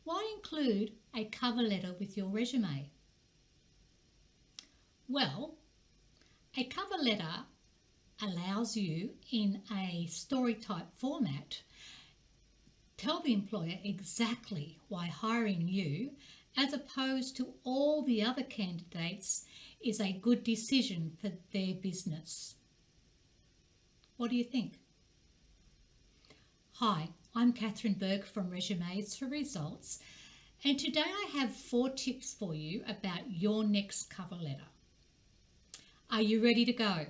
Why include a cover letter with your resume? Well, a cover letter allows you, in a story type format, tell the employer exactly why hiring you, as opposed to all the other candidates, is a good decision for their business. What do you think? Hi, I'm Catherine Burke from Resumes for Results, and today I have 4 tips for you about your next cover letter. Are you ready to go?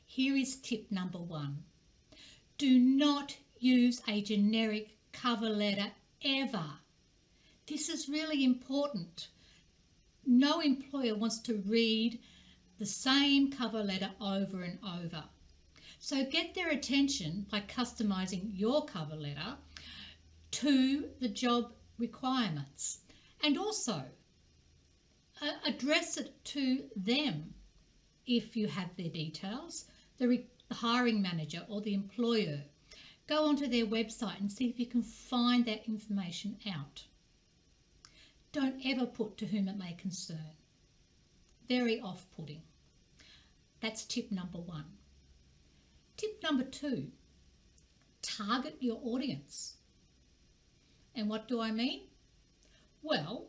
Here is tip number 1. Do not use a generic cover letter ever. This is really important. No employer wants to read the same cover letter over and over. So get their attention by customizing your cover letter to the job requirements, and also address it to them if you have their details, the hiring manager or the employer. Go onto their website and see if you can find that information out. Don't ever put "to whom it may concern." Very off-putting. That's tip number 1. Tip number 2, target your audience. And what do I mean? Well,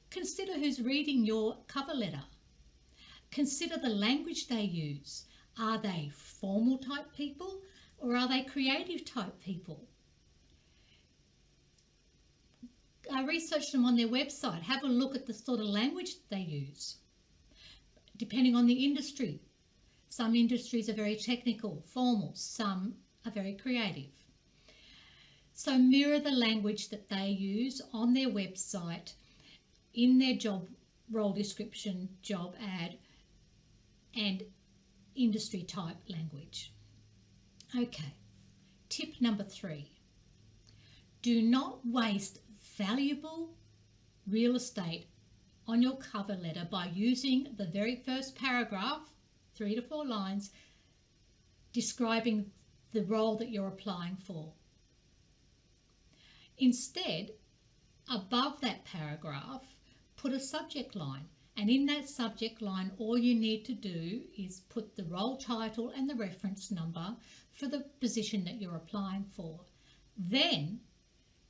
consider who's reading your cover letter. Consider the language they use. Are they formal type people or are they creative type people? Research them on their website. Have a look at the sort of language they use. Depending on the industry. Some industries are very technical, formal. Some are very creative. So mirror the language that they use on their website, in their job role description, job ad, and industry type language. Okay, tip number 3. Do not waste valuable real estate on your cover letter by using the very first paragraph, 3 to 4 lines, describing the role that you're applying for. Instead, above that paragraph, put a subject line, and in that subject line all you need to do is put the role title and the reference number for the position that you're applying for. Then,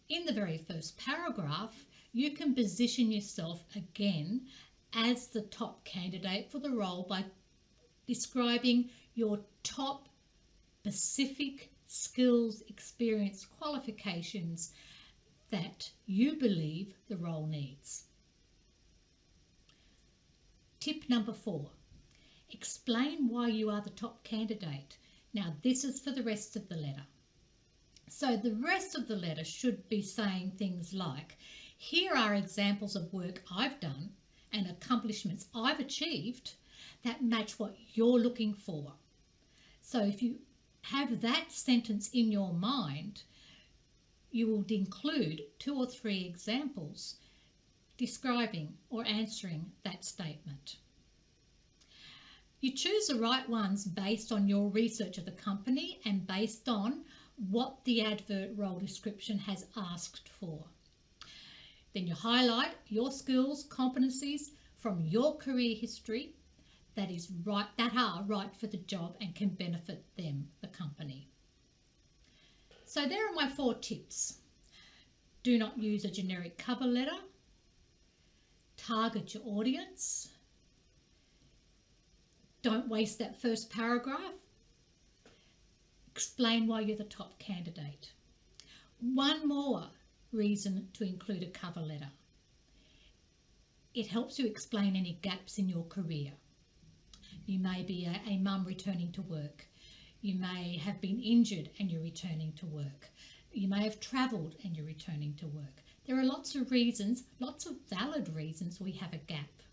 in the very first paragraph, you can position yourself again as the top candidate for the role by describing your top specific skills, experience, qualifications that you believe the role needs. Tip number 4, explain why you are the top candidate. Now this is for the rest of the letter. So the rest of the letter should be saying things like, here are examples of work I've done and accomplishments I've achieved that match what you're looking for. So if you have that sentence in your mind, you will include 2 or 3 examples describing or answering that statement. You choose the right ones based on your research of the company and based on what the advert role description has asked for. Then you highlight your skills, competencies from your career history that are right for the job and can benefit them, the company. So there are my 4 tips. Do not use a generic cover letter. Target your audience. Don't waste that first paragraph. Explain why you're the top candidate. One more reason to include a cover letter. It helps you explain any gaps in your career. You may be a mum returning to work. You may have been injured and you're returning to work. You may have travelled and you're returning to work. There are lots of reasons, lots of valid reasons we have a gap.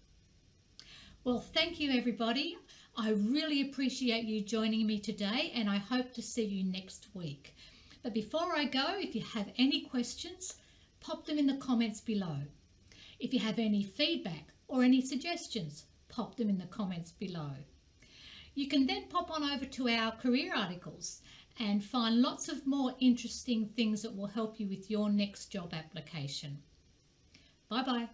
Well, thank you everybody. I really appreciate you joining me today and I hope to see you next week. But before I go, if you have any questions, pop them in the comments below. If you have any feedback or any suggestions, pop them in the comments below. You can then pop on over to our career articles and find lots of more interesting things that will help you with your next job application. Bye bye.